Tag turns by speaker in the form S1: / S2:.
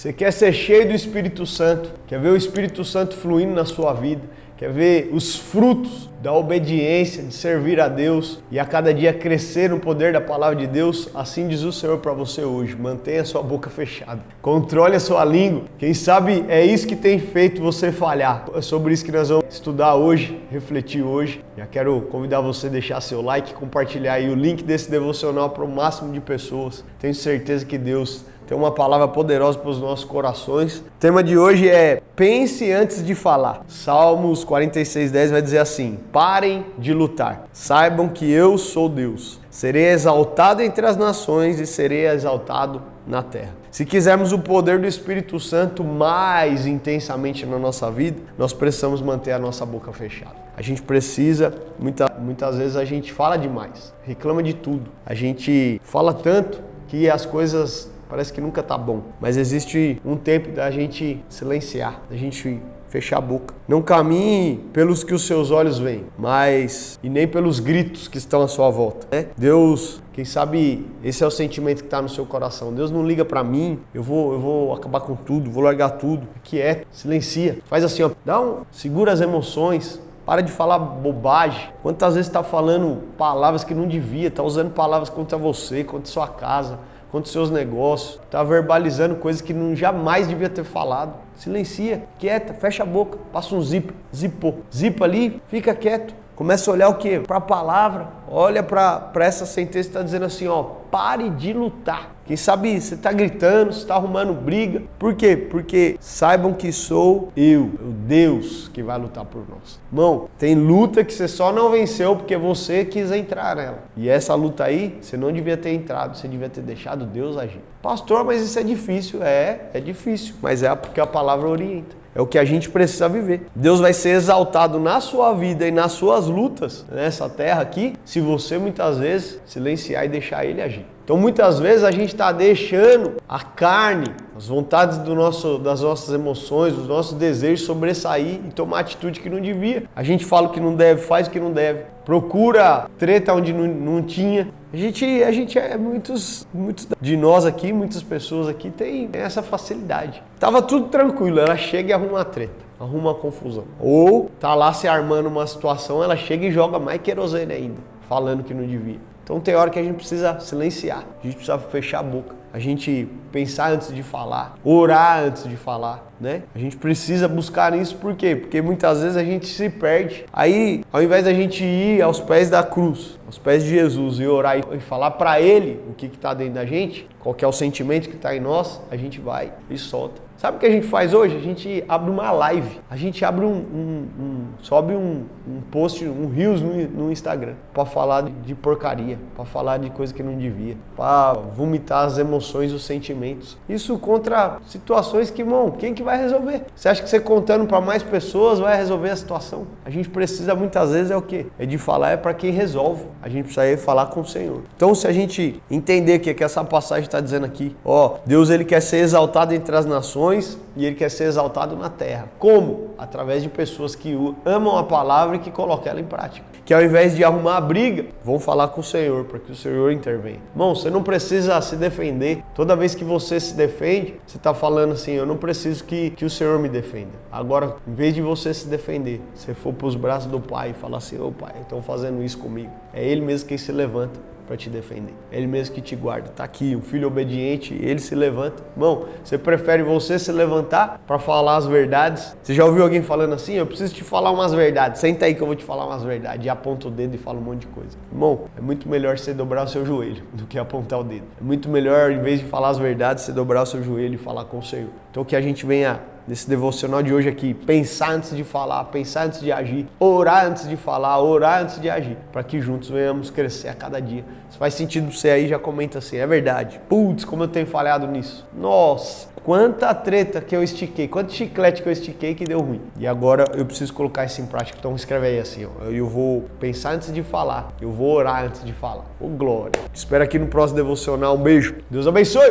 S1: Você quer ser cheio do Espírito Santo, quer ver o Espírito Santo fluindo na sua vida, quer ver os frutos da obediência, de servir a Deus e a cada dia crescer no poder da palavra de Deus, assim diz o Senhor para você hoje. Mantenha a sua boca fechada, controle a sua língua. Quem sabe é isso que tem feito você falhar. É sobre isso que nós vamos estudar hoje, refletir hoje. Já quero convidar você a deixar seu like, compartilhar aí o link desse devocional para o máximo de pessoas. Tenho certeza que Deus tem uma palavra poderosa para os nossos corações. O tema de hoje é pense antes de falar. Salmos 46:10 vai dizer assim: parem de lutar, saibam que eu sou Deus. Serei exaltado entre as nações e serei exaltado na terra. Se quisermos o poder do Espírito Santo mais intensamente na nossa vida, nós precisamos manter a nossa boca fechada. A gente precisa, muitas vezes a gente fala demais, reclama de tudo. A gente fala tanto que as coisas parece que nunca tá bom, mas existe um tempo da gente silenciar, da gente fechar a boca. Não caminhe pelos que os seus olhos veem, mas e nem pelos gritos que estão à sua volta, né? Deus, quem sabe esse é o sentimento que está no seu coração. Deus não liga para mim, eu vou acabar com tudo, vou largar tudo. Quieto, silencia. Faz assim, ó, segura as emoções. Para de falar bobagem. Quantas vezes está falando palavras que não devia, está usando palavras contra você, contra sua casa, contra os seus negócios, está verbalizando coisas que jamais devia ter falado. Silencia, quieta, fecha a boca, passa um zipa ali, fica quieto. Começa a olhar o quê? Para a palavra, olha para essa sentença que está dizendo assim, ó, pare de lutar. Quem sabe você está gritando, você está arrumando briga. Por quê? Porque saibam que sou eu, o Deus que vai lutar por nós. Irmão, tem luta que você só não venceu porque você quis entrar nela. E essa luta aí, você não devia ter entrado, você devia ter deixado Deus agir. Pastor, mas isso é difícil. É difícil, mas é porque a palavra orienta. É o que a gente precisa viver. Deus vai ser exaltado na sua vida e nas suas lutas nessa terra aqui, se você muitas vezes silenciar e deixar Ele agir. Então muitas vezes a gente está deixando a carne, as vontades das nossas emoções, dos nossos desejos sobressair e tomar atitude que não devia. A gente fala o que não deve, faz o que não deve, procura treta onde não tinha. A gente muitos de nós aqui, muitas pessoas aqui tem essa facilidade. Tava tudo tranquilo, ela chega e arruma uma treta, arruma uma confusão. Ou tá lá se armando uma situação, ela chega e joga mais querosene ainda, falando que não devia. Então tem hora que a gente precisa silenciar, a gente precisa fechar a boca, a gente pensar antes de falar, orar antes de falar, né? A gente precisa buscar isso, por quê? Porque muitas vezes a gente se perde. Aí, ao invés da gente ir aos pés da cruz, aos pés de Jesus e orar e falar para Ele o que está dentro da gente, qual que é o sentimento que está em nós, a gente vai e solta. Sabe o que a gente faz hoje? A gente abre uma live, a gente abre sobe um post, um Reels no Instagram, para falar de porcaria, para falar de coisa que não devia, para vomitar as emoções, os sentimentos. Isso contra situações que, irmão, quem que vai resolver? Você acha que você contando para mais pessoas vai resolver a situação? A gente precisa muitas vezes o quê? É de falar para quem resolve. A gente precisa falar com o Senhor. Então, se a gente entender o que essa passagem está dizendo aqui, ó, Deus ele quer ser exaltado entre as nações e Ele quer ser exaltado na terra. Como? Através de pessoas que amam a palavra e que colocam ela em prática. Que ao invés de arrumar a briga, vão falar com o Senhor, para que o Senhor intervenha. Irmão, você não precisa se defender. Toda vez que você se defende, você está falando assim, eu não preciso que o Senhor me defenda. Agora, em vez de você se defender, você for para os braços do Pai e falar assim, ô Pai, estão fazendo isso comigo. É Ele mesmo quem se levanta para te defender. É Ele mesmo que te guarda. Tá aqui, um filho obediente, ele se levanta. Irmão, você prefere você se levantar para falar as verdades? Você já ouviu alguém falando assim? Eu preciso te falar umas verdades. Senta aí que eu vou te falar umas verdades. E aponta o dedo e fala um monte de coisa. Irmão, é muito melhor você dobrar o seu joelho do que apontar o dedo. É muito melhor, em vez de falar as verdades, você dobrar o seu joelho e falar com o Senhor. Então que a gente venha nesse devocional de hoje aqui, pensar antes de falar, pensar antes de agir, orar antes de falar, orar antes de agir, para que juntos venhamos crescer a cada dia. Se faz sentido pra você aí, já comenta assim, é verdade. Putz, como eu tenho falhado nisso. Nossa, quanta treta que eu estiquei, quanto chiclete que eu estiquei que deu ruim. E agora eu preciso colocar isso em prática, então escreve aí assim, ó. Eu vou pensar antes de falar, eu vou orar antes de falar. Ô glória. Espero aqui no próximo devocional, um beijo. Deus abençoe.